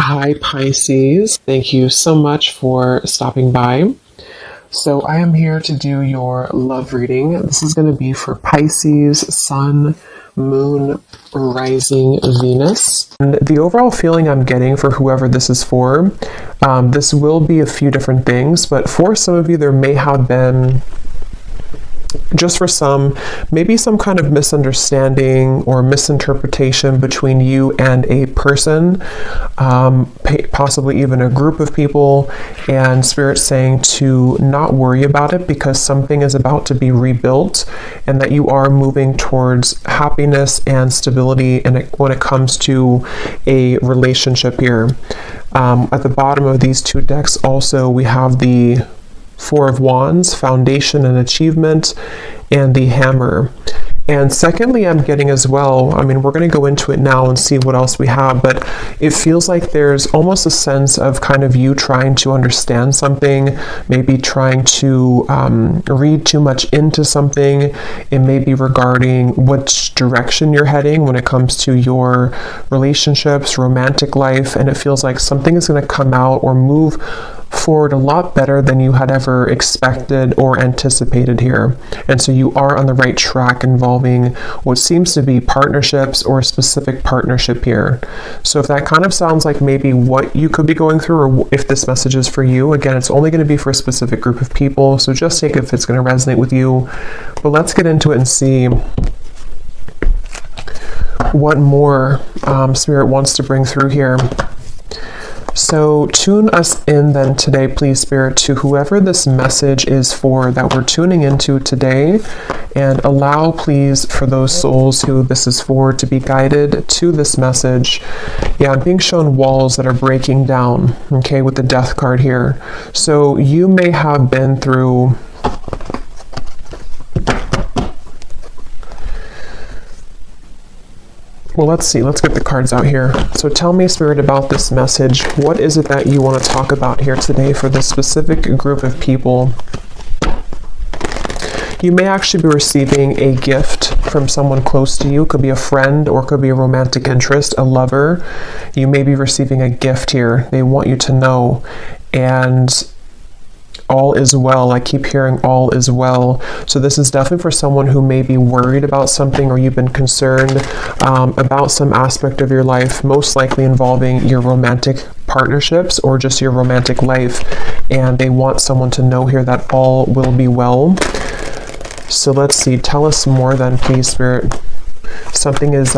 Hi Pisces, thank you so much for stopping by. So I am here to do your love reading. This is going to be for Pisces, Sun, Moon, Rising, Venus. And the overall feeling I'm getting for whoever this is for, this will be a few different things, but for some of you there may have been, just for some, maybe some kind of misunderstanding or misinterpretation between you and a person, possibly even a group of people, and Spirit saying to not worry about it because something is about to be rebuilt and that you are moving towards happiness and stability when it comes to a relationship here. At the bottom of these two decks also we have the Four of Wands, Foundation and Achievement, and the Hammer. And secondly, I'm getting as well, we're going to go into it now and see what else we have, but it feels like there's almost a sense of kind of you trying to understand something, maybe trying to read too much into something. It may be regarding which direction you're heading when it comes to your relationships, romantic life, and it feels like something is going to come out or move forward a lot better than you had ever expected or anticipated here. And so you are on the right track involving what seems to be partnerships or a specific partnership here. So if that kind of sounds like maybe what you could be going through, or if this message is for you, again, it's only going to be for a specific group of people, so just take it if it's going to resonate with you. But let's get into it and see what more Spirit wants to bring through here. So tune us in then today, please, Spirit, to whoever this message is for that we're tuning into today, and allow, please, for those souls who this is for to be guided to this message. Yeah, I'm being shown walls that are breaking down, okay, with the Death card here. So you may have been through well, let's see. Let's get the cards out here. So tell me, Spirit, about this message. What is it that you want to talk about here today for this specific group of people? You may actually be receiving a gift from someone close to you. It could be a friend or it could be a romantic interest, a lover. You may be receiving a gift here. They want you to know. And all is well. I keep hearing all is well. So this is definitely for someone who may be worried about something, or you've been concerned about some aspect of your life, most likely involving your romantic partnerships or just your romantic life. And they want someone to know here that all will be well. So let's see. Tell us more then, please, Spirit. Something is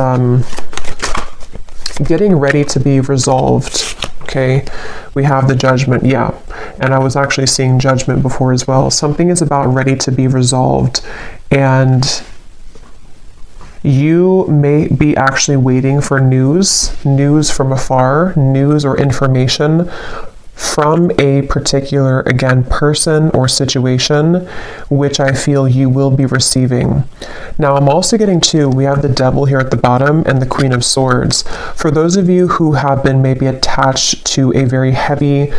getting ready to be resolved. Okay, we have the Judgment, yeah, and I was actually seeing Judgment before as well. Something is about ready to be resolved, and you may be actually waiting for news from afar, news or information from a particular, again, person or situation, which I feel you will be receiving. Now, I'm also getting we have the Devil here at the bottom and the Queen of Swords. For those of you who have been maybe attached to a very heavy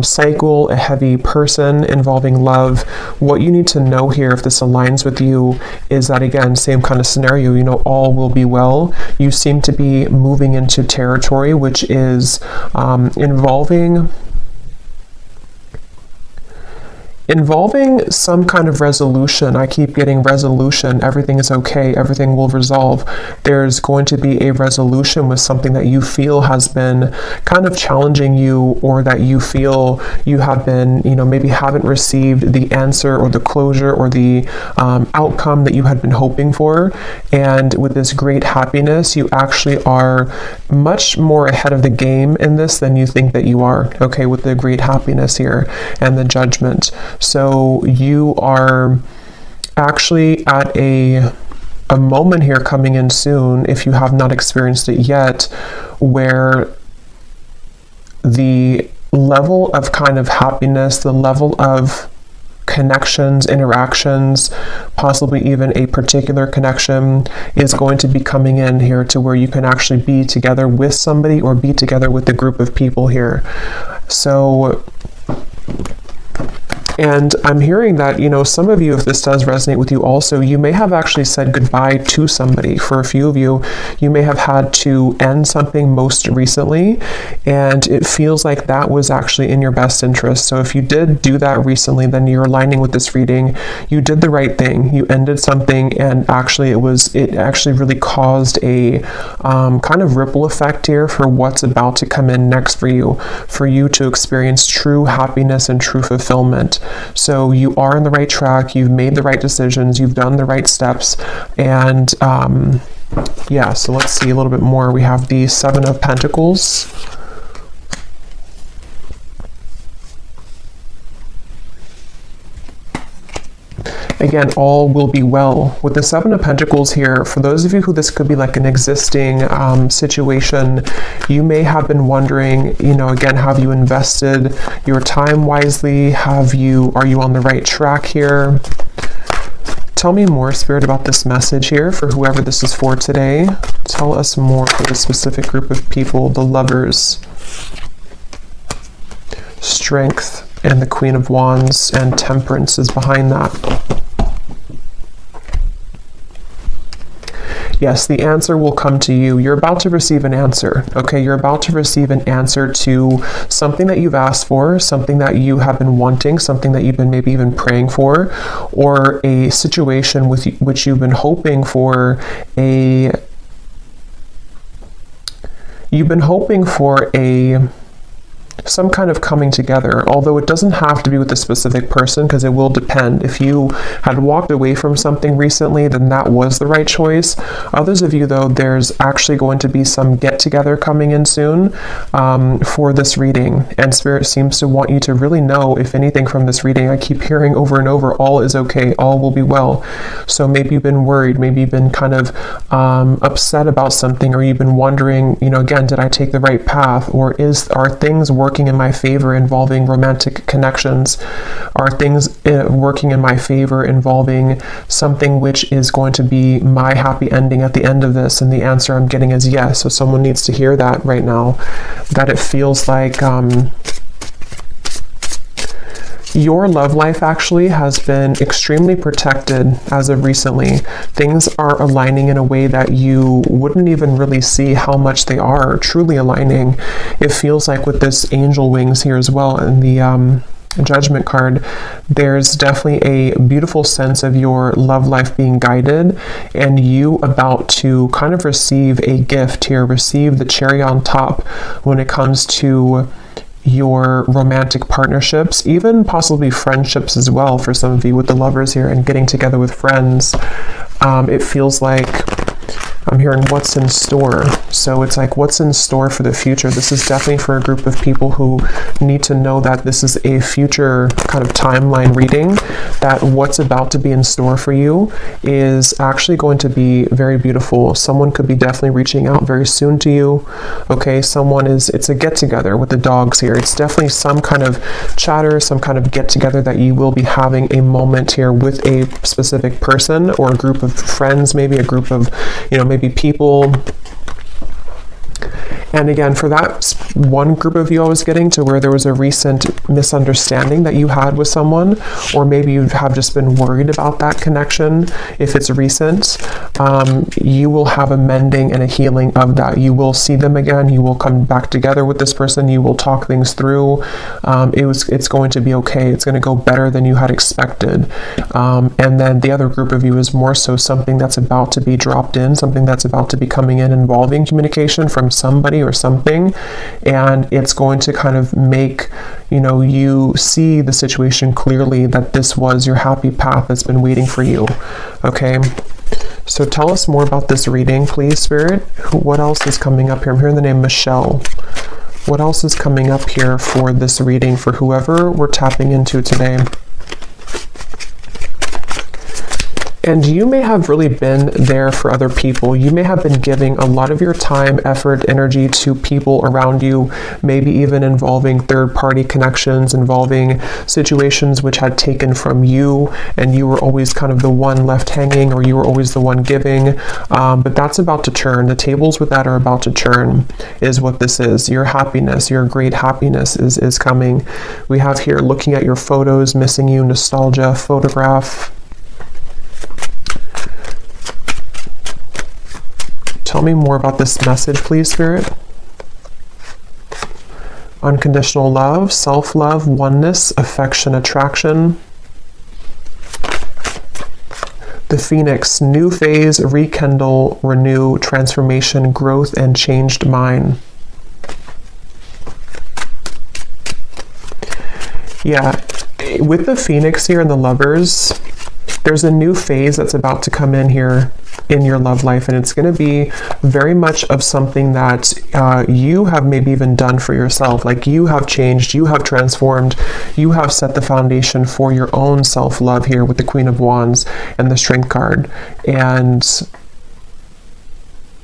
cycle, a heavy person involving love, what you need to know here, if this aligns with you, is that, again, same kind of scenario, all will be well. You seem to be moving into territory which is involving some kind of resolution. I keep getting resolution. Everything is okay. Everything will resolve. There's going to be a resolution with something that you feel has been kind of challenging you, or that you feel you have been, maybe haven't received the answer or the closure or the outcome that you had been hoping for. And with this great happiness, you actually are much more ahead of the game in this than you think that you are, okay, with the great happiness here and the Judgment. So you are actually at a moment here coming in soon, if you have not experienced it yet, where the level of kind of happiness, the level of connections, interactions, possibly even a particular connection, is going to be coming in here to where you can actually be together with somebody or be together with a group of people here. So And I'm hearing that, some of you, if this does resonate with you also, you may have actually said goodbye to somebody. For a few of you, you may have had to end something most recently, and it feels like that was actually in your best interest. So if you did do that recently, then you're aligning with this reading. You did the right thing. You ended something, and actually it actually really caused a kind of ripple effect here for what's about to come in next for you to experience true happiness and true fulfillment. So you are on the right track. You've made the right decisions. You've done the right steps. And yeah, so let's see a little bit more. We have the Seven of Pentacles. Again, all will be well. With the Seven of Pentacles here, for those of you who this could be like an existing situation, you may have been wondering, again, have you invested your time wisely? Are you on the right track here? Tell me more, Spirit, about this message here for whoever this is for today. Tell us more for the specific group of people, the Lovers. Strength and the Queen of Wands and Temperance is behind that. Yes, the answer will come to you. You're about to receive an answer, okay? You're about to receive an answer to something that you've asked for, something that you have been wanting, something that you've been maybe even praying for, or a situation with which you've been hoping for some kind of coming together, although it doesn't have to be with a specific person, because it will depend. If you had walked away from something recently, then that was the right choice. Others of you, though, there's actually going to be some get-together coming in soon for this reading, and Spirit seems to want you to really know, if anything, from this reading. I keep hearing over and over, all is okay, all will be well. So maybe you've been worried, maybe you've been kind of upset about something, or you've been wondering, again, did I take the right path, or are things working in my favor involving romantic connections? Are things working in my favor involving something which is going to be my happy ending at the end of this? And the answer I'm getting is yes. So someone needs to hear that right now, that it feels like your love life actually has been extremely protected as of recently. Things are aligning in a way that you wouldn't even really see how much they are truly aligning. It feels like with this angel wings here as well in the Judgment card, there's definitely a beautiful sense of your love life being guided, and you about to kind of receive a gift here, receive the cherry on top when it comes to your romantic partnerships, even possibly friendships as well for some of you with the Lovers here and getting together with friends. It feels like I'm hearing what's in store. So it's like, what's in store for the future? This is definitely for a group of people who need to know that this is a future kind of timeline reading, that what's about to be in store for you is actually going to be very beautiful. Someone could be definitely reaching out very soon to you. Okay, it's a get together with the dogs here. It's definitely some kind of chatter, some kind of get together that you will be having a moment here with a specific person or a group of friends, maybe a group of, maybe people. And again, for that one group of you I was getting to, where there was a recent misunderstanding that you had with someone, or maybe you have just been worried about that connection, if it's recent, you will have a mending and a healing of that. You will see them again. You will come back together with this person. You will talk things through. It's going to be okay. It's going to go better than you had expected. And then the other group of you is more so something that's about to be dropped in, something that's about to be coming in involving communication from somebody or something, and it's going to kind of make you see the situation clearly, that this was your happy path that's been waiting for you. Okay, so tell us more about this reading, please, Spirit. What else is coming up here? I'm hearing the name Michelle. What else is coming up here for this reading for whoever we're tapping into today? And you may have really been there for other people. You may have been giving a lot of your time, effort, energy to people around you, maybe even involving third-party connections, involving situations which had taken from you, and you were always kind of the one left hanging, or you were always the one giving. But that's about to turn. The tables with that are about to turn, is what this is. Your happiness, your great happiness is coming. We have here looking at your photos, missing you, nostalgia, photograph. Tell me more about this message, please, Spirit. Unconditional love, self-love, oneness, affection, attraction. The Phoenix, new phase, rekindle, renew, transformation, growth, and changed mind. Yeah, with the Phoenix here and the Lovers, there's a new phase that's about to come in here in your love life, and it's going to be very much of something that you have maybe even done for yourself. Like, you have changed, you have transformed, you have set the foundation for your own self-love here with the Queen of Wands and the Strength card. And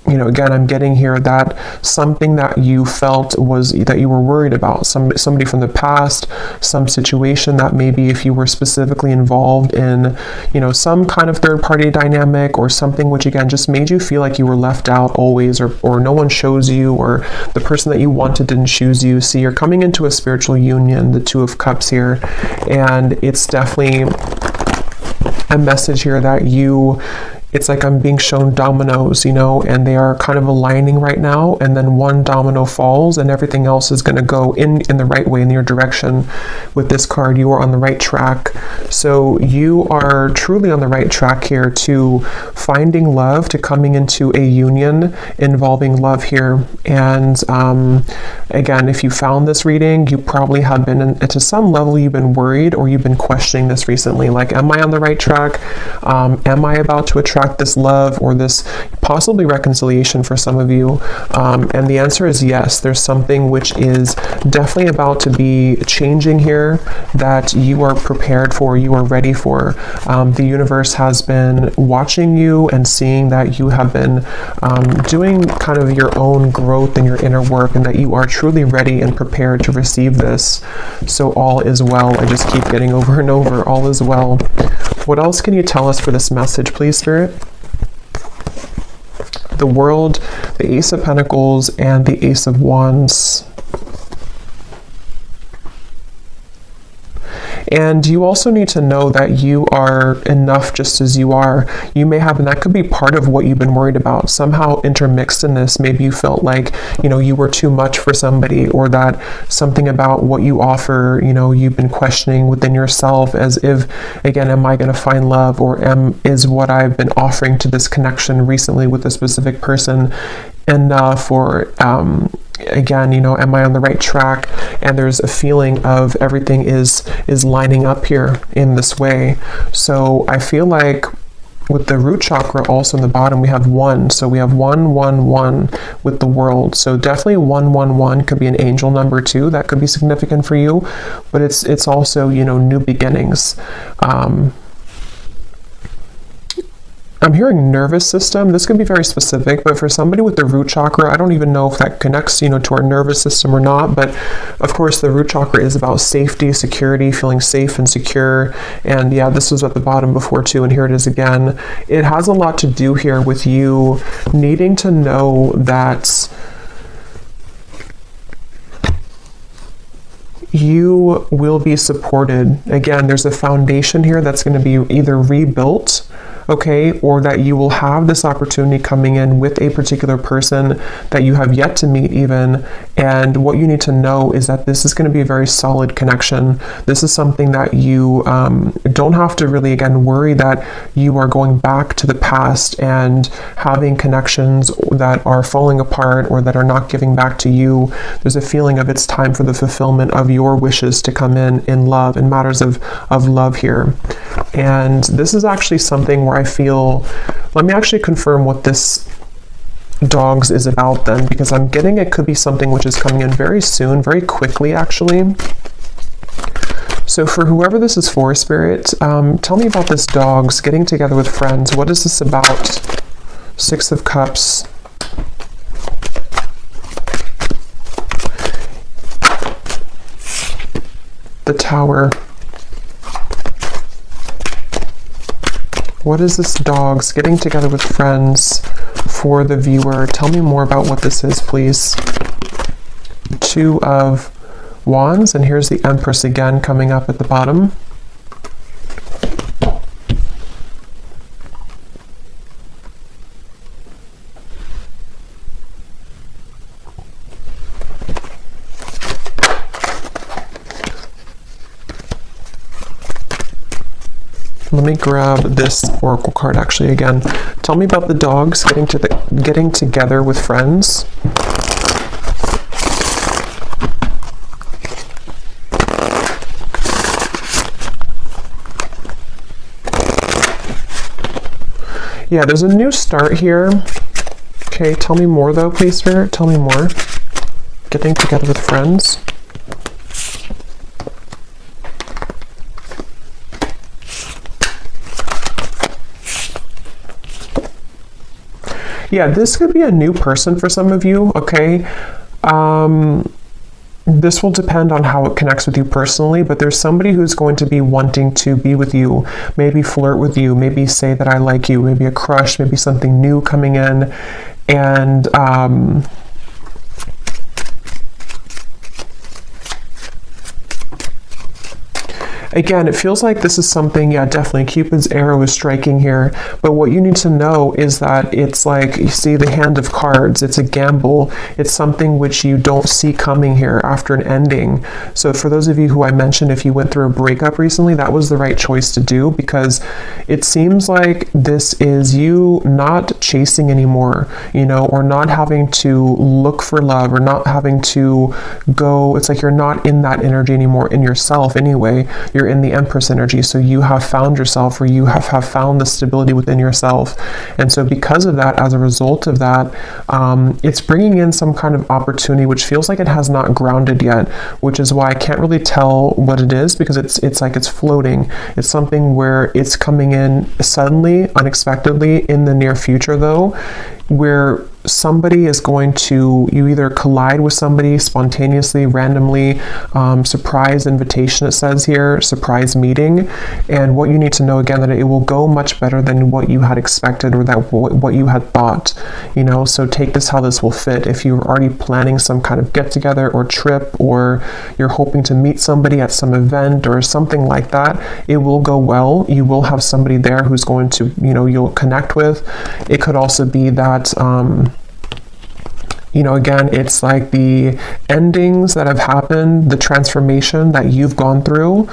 you know, again, I'm getting here that something that you felt was that you were worried about, somebody from the past, some situation that maybe if you were specifically involved in, you know, some kind of third-party dynamic or something which again just made you feel like you were left out always, or no one chose you, or the person that you wanted didn't choose you. See, you're coming into a spiritual union, the Two of Cups here, and it's definitely a message here that it's like I'm being shown dominoes, you know, and they are kind of aligning right now, and then one domino falls and everything else is going to go in the right way, in your direction. With this card, you are on the right track. So you are truly on the right track here to finding love, to coming into a union involving love here. And again, if you found this reading, you probably have been, to some level, you've been worried or you've been questioning this recently. Like, am I on the right track? Am I about to attract this love or this possibly reconciliation for some of you? And the answer is yes. There's something which is definitely about to be changing here that you are prepared for, you are ready for. The universe has been watching you and seeing that you have been doing kind of your own growth and your inner work, and that you are truly ready and prepared to receive this. So all is well. I just keep getting over and over, all is well. What else can you tell us for this message, please, Spirit? The World, the Ace of Pentacles, and the Ace of Wands. And you also need to know that you are enough just as you are. You may have, and that could be part of what you've been worried about. Somehow intermixed in this, maybe you felt like, you know, you were too much for somebody, or that something about what you offer, you know, you've been questioning within yourself, as if, again, am I going to find love, or is what I've been offering to this connection recently with a specific person enough, or again, you know, am I on the right track? And there's a feeling of everything is lining up here in this way. So I feel like with the root chakra also in the bottom, we have 1. So we have 1, 1, 1 with the World. So definitely 1, 1, 1 could be an angel number too. That could be significant for you. But it's also, you know, new beginnings. I'm hearing nervous system. This can be very specific, but for somebody with the root chakra, I don't even know if that connects, you know, to our nervous system or not. But of course, the root chakra is about safety, security, feeling safe and secure. And yeah, this was at the bottom before too, and here it is again. It has a lot to do here with you needing to know that you will be supported. Again, there's a foundation here that's going to be either rebuilt, okay, or that you will have this opportunity coming in with a particular person that you have yet to meet even. And what you need to know is that this is going to be a very solid connection. This is something that you don't have to really, again, worry that you are going back to the past and having connections that are falling apart or that are not giving back to you. There's a feeling of it's time for the fulfillment of your wishes to come in love, in matters of love here. And this is actually something where I feel, let me actually confirm what this dogs is about then, because I'm getting it could be something which is coming in very soon, very quickly actually. So for whoever this is for, Spirit, tell me about this dogs getting together with friends. What is this about? Six of Cups. The Tower. What is this dogs getting together with friends for the viewer? Tell me more about what this is, please. Two of Wands, and here's the Empress again coming up at the bottom. Let me grab this oracle card actually again. Tell me about the dogs getting together with friends. Yeah, there's a new start here. Okay, tell me more though, please, Spirit. Tell me more. Getting together with friends. Yeah, this could be a new person for some of you, okay? This will depend on how it connects with you personally, but there's somebody who's going to be wanting to be with you, maybe flirt with you, maybe say that I like you, maybe a crush, maybe something new coming in, and again, it feels like this is something, yeah, definitely Cupid's arrow is striking here. But what you need to know is that it's like, you see the hand of cards, it's a gamble. It's something which you don't see coming here after an ending. So for those of you who I mentioned, if you went through a breakup recently, that was the right choice to do, because it seems like this is you not chasing anymore, you know, or not having to look for love, or not having to go, it's like you're not in that energy anymore in yourself anyway. You're in the Empress energy, so you have found yourself, or you have found the stability within yourself. And so because of that, as a result of that, it's bringing in some kind of opportunity which feels like it has not grounded yet, which is why I can't really tell what it is, because it's like it's floating. It's something where it's coming in suddenly, unexpectedly in the near future though, where somebody is going to, you either collide with somebody spontaneously, randomly, surprise invitation, it says here, surprise meeting. And what you need to know again, that it will go much better than what you had expected, or that what you had thought, you know. So take this how this will fit. If you're already planning some kind of get together or trip, or you're hoping to meet somebody at some event or something like that, it will go well. You will have somebody there who's going to, you know, you'll connect with. It could also be that you know, again, it's like the endings that have happened, the transformation that you've gone through.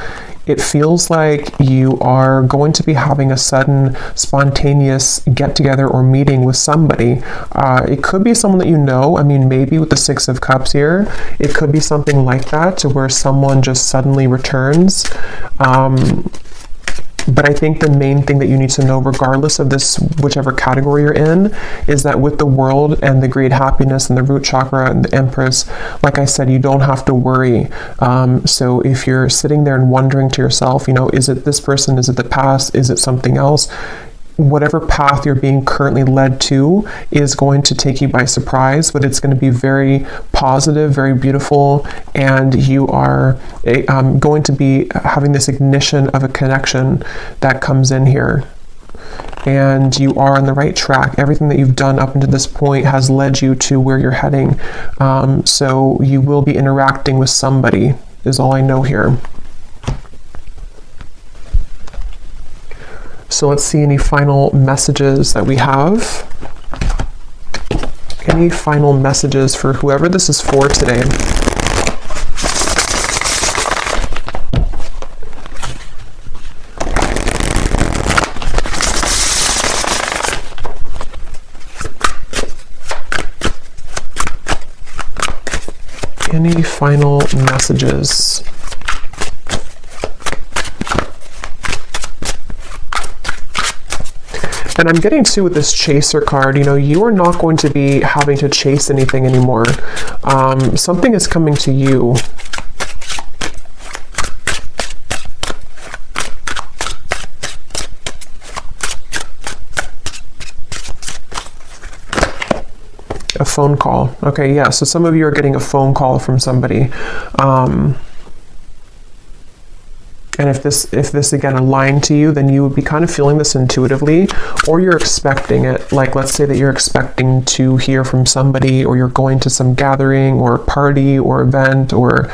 It feels like you are going to be having a sudden spontaneous get together or meeting with somebody. It could be someone that you know. I mean, maybe with the Six of Cups here, it could be something like that, to where someone just suddenly returns. But I think the main thing that you need to know, regardless of this, whichever category you're in, is that with the World and the great happiness and the root chakra and the Empress, like I said, you don't have to worry. So if you're sitting there and wondering to yourself, you know, is it this person? Is it the past? Is it something else? Whatever path you're being currently led to is going to take you by surprise, but it's going to be very positive, very beautiful, and you are going to be having this ignition of a connection that comes in here. And you are on the right track. Everything that you've done up until this point has led you to where you're heading. So you will be interacting with somebody, is all I know here. So let's see any final messages that we have. Any final messages for whoever this is for today? Any final messages? And I'm getting too with this chaser card, you know, you are not going to be having to chase anything anymore. Something is coming to you. A phone call. Okay, yeah, so some of you are getting a phone call from somebody. And if this again aligned to you, then you would be kind of feeling this intuitively, or you're expecting it. Like, let's say that you're expecting to hear from somebody, or you're going to some gathering or party or event, or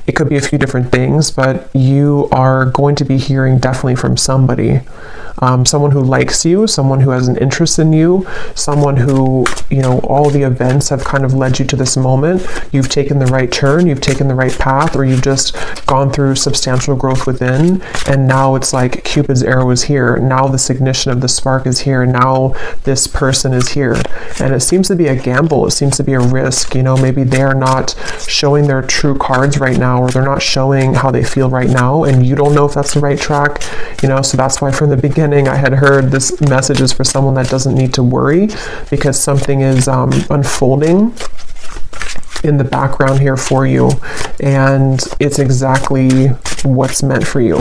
it could be a few different things, but you are going to be hearing definitely from somebody. Someone who likes you, someone who has an interest in you, someone who, you know, all the events have kind of led you to this moment. You've taken the right turn, you've taken the right path, or you've just gone through substantial growth within, and now it's like Cupid's arrow is here. Now this ignition of the spark is here. Now this person is here. And it seems to be a gamble. It seems to be a risk. You know, maybe they're not showing their true cards right now, or they're not showing how they feel right now, and you don't know if that's the right track, you know. So that's why from the beginning I had heard this message is for someone that doesn't need to worry, because something is unfolding in the background here for you, and it's exactly what's meant for you.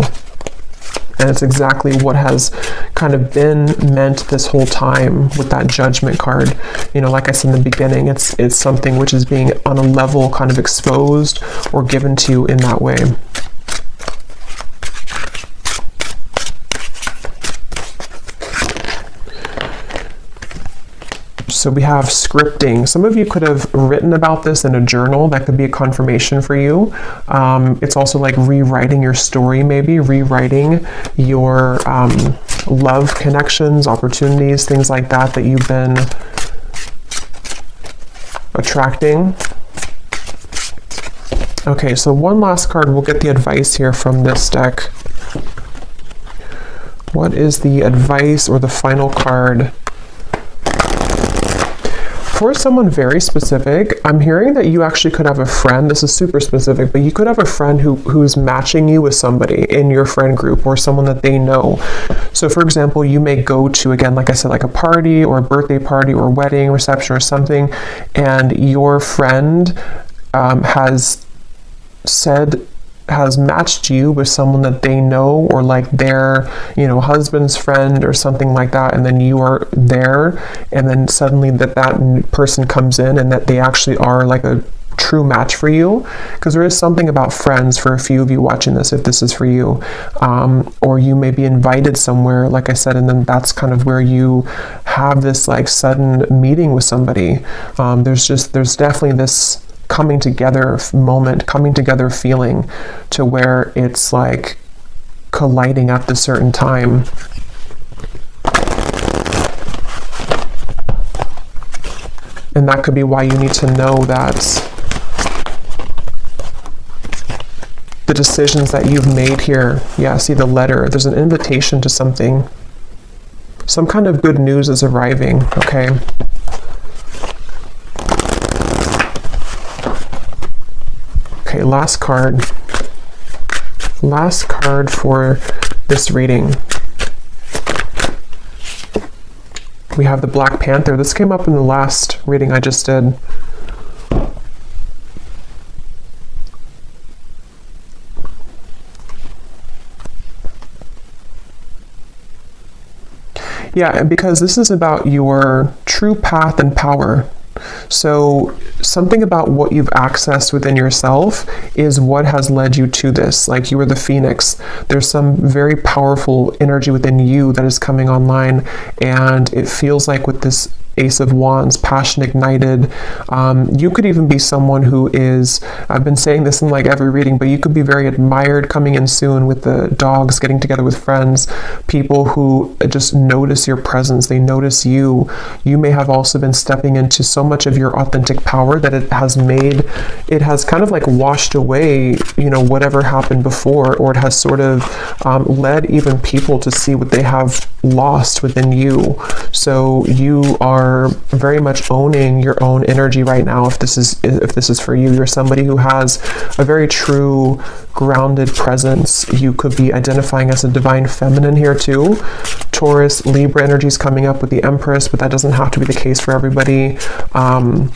And it's exactly what has kind of been meant this whole time with that Judgment card. You know, like I said in the beginning, it's something which is being on a level kind of exposed or given to you in that way. So we have scripting. Some of you could have written about this in a journal. That could be a confirmation for you. It's also like rewriting your story, maybe rewriting your love connections, opportunities, things like that that you've been attracting. Okay, so one last card. We'll get the advice here from this deck. What is the advice or the final card? For someone very specific, I'm hearing that you actually could have a friend. This is super specific, but you could have a friend who's matching you with somebody in your friend group, or someone that they know. So for example, you may go to, again, like I said, like a party or a birthday party or wedding reception or something, and your friend has matched you with someone that they know, or like their, you know, husband's friend or something like that, and then you are there, and then suddenly that person comes in and that they actually are like a true match for you. Because there is something about friends for a few of you watching this, if this is for you, or you may be invited somewhere, like I said, and then that's kind of where you have this like sudden meeting with somebody. There's definitely this coming together moment, coming together feeling, to where it's like colliding at the certain time. And that could be why you need to know that the decisions that you've made here, yeah, see the letter, there's an invitation to something. Some kind of good news is arriving, okay? Okay, last card. Last card for this reading. We have the Black Panther. This came up in the last reading I just did. Yeah, because this is about your true path and power. So something about what you've accessed within yourself is what has led you to this. Like you were the phoenix. There's some very powerful energy within you that is coming online, and it feels like with this Ace of Wands, passion ignited. You could even be someone who is, I've been saying this in like every reading, but you could be very admired coming in soon with the dogs, getting together with friends, people who just notice your presence, they notice you. You may have also been stepping into so much of your authentic power that it has kind of like washed away, you know, whatever happened before, or it has sort of led even people to see what they have lost within you. So you are very much owning your own energy right now. If this is for you, you're somebody who has a very true grounded presence. You could be identifying as a divine feminine here too. Taurus, Libra energy is coming up with the Empress, but that doesn't have to be the case for everybody. And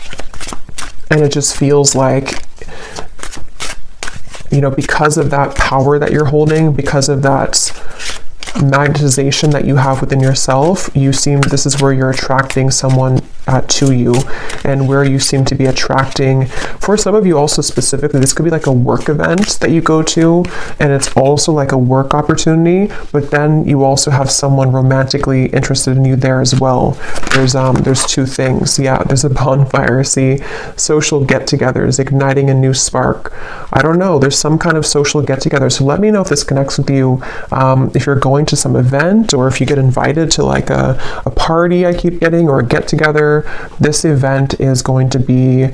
it just feels like, you know, because of that power that you're holding, because of that magnetization that you have within yourself, this is where you're attracting someone to you, and where you seem to be attracting. For some of you also specifically, this could be like a work event that you go to, and it's also like a work opportunity, but then you also have someone romantically interested in you there as well. There's two things. Yeah, there's a bonfire. See, social get-togethers, igniting a new spark. I don't know, there's some kind of social get-together. So let me know if this connects with you. If you're going to some event, or if you get invited to like a party I keep getting, or a get-together, this event is going to be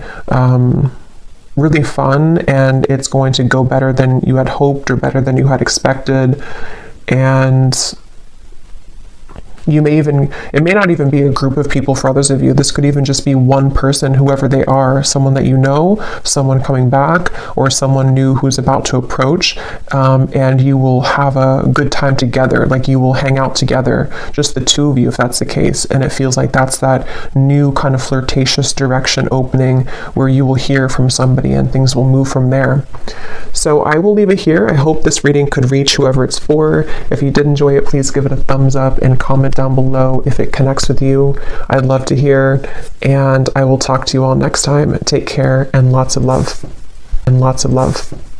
really fun, and it's going to go better than you had hoped or better than you had expected. And it may not even be a group of people for others of you. This could even just be one person, whoever they are, someone that you know, someone coming back, or someone new who's about to approach, and you will have a good time together. Like, you will hang out together, just the two of you, if that's the case. And it feels like that's that new kind of flirtatious direction opening, where you will hear from somebody and things will move from there. So I will leave it here. I hope this reading could reach whoever it's for. If you did enjoy it, please give it a thumbs up and comment down below if it connects with you. I'd love to hear, and I will talk to you all next time. Take care, and lots of love. And lots of love.